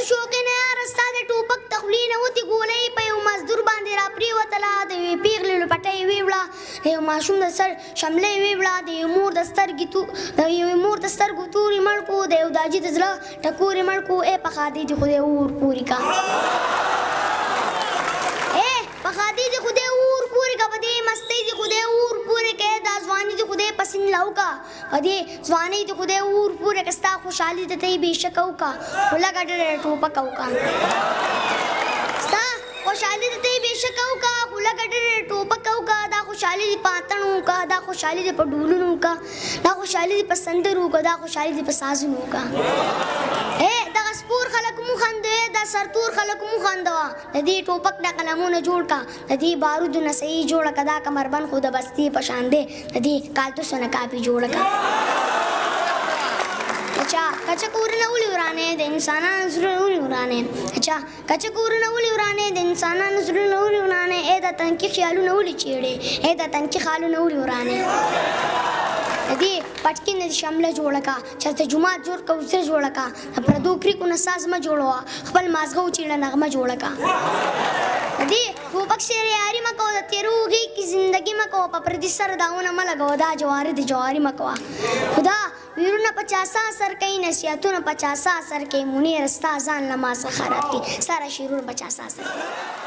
څه شوقې نه یاره ستا د ټوپک تخولي نه وتې ګولۍ په یو مزدور باندې راپرېوتله د یوې پېغلې له پټۍ ویې وړه د یو ماشوم د سر شملۍ ویې وړه د یوې مور د سترګو تورې مړ کړو د یو داجي د زړه ټکورې مړ کړو ای په خادۍ دې خدای اور پورې کا په خادۍ دې خدای اور پورې کا په دې مستۍ دې خدای اور پورې کا دا ځواني دې خدای پسین لاو کا په دې ځوانۍ دې خدای اور پورې کا ستا خوشحالي ته یې بېشکه وکړه خو لږه ډېره ټوپکه وکړه ستا خوشحالي ته یې بېشکه وکړه خو لږه ډېره ټوپکه وکړه دا خوشحالي دې په اتڼ وکړه دا خوشحالي دې په ډولونو وکړه دا خوشحالي دې په سندرو وکړه دا خوشحالي دې په سازونو وکړه دغه سپور خلک مو خندوي دا سرتور خلک مو خندوه د دې ټوپک نه قلمونه جوړ کا د دې بارودو نه صحیح جوړه که دا کمربند خو د بستې په شان دی د دې کالتوسو نه کاپي جوړه کا اچھا کچه کورونه ولې ورانې د انسانانو زړونه ولې ورانې اچھا کچه کورونه ولې ورانې د انسانانو زړونه ولې ورانې دا تنکي خیالونه ولې چیړې دا تنکي خیالونه ولې ورانې د دې پټکي نه شمله جوړه کا چېرته جومات جوړ که اوسه جوړه کا د پردو کریکو نه ساز مه جوړوه خپل مازغه وچیړه نغمه جوړه کا د دې ټوپک سره یاري مه کوه د تېرو هغې کې زندګي مه کوه په پردي سره داونه مه لګوه دا جواري د جواري مه کوه خدا ویرونه 50 اثر کوي نصیحتونه 50 اثر کوي منیر ستا ځان له ما څخه خراب دي سره شعرونه 50 اثر کوي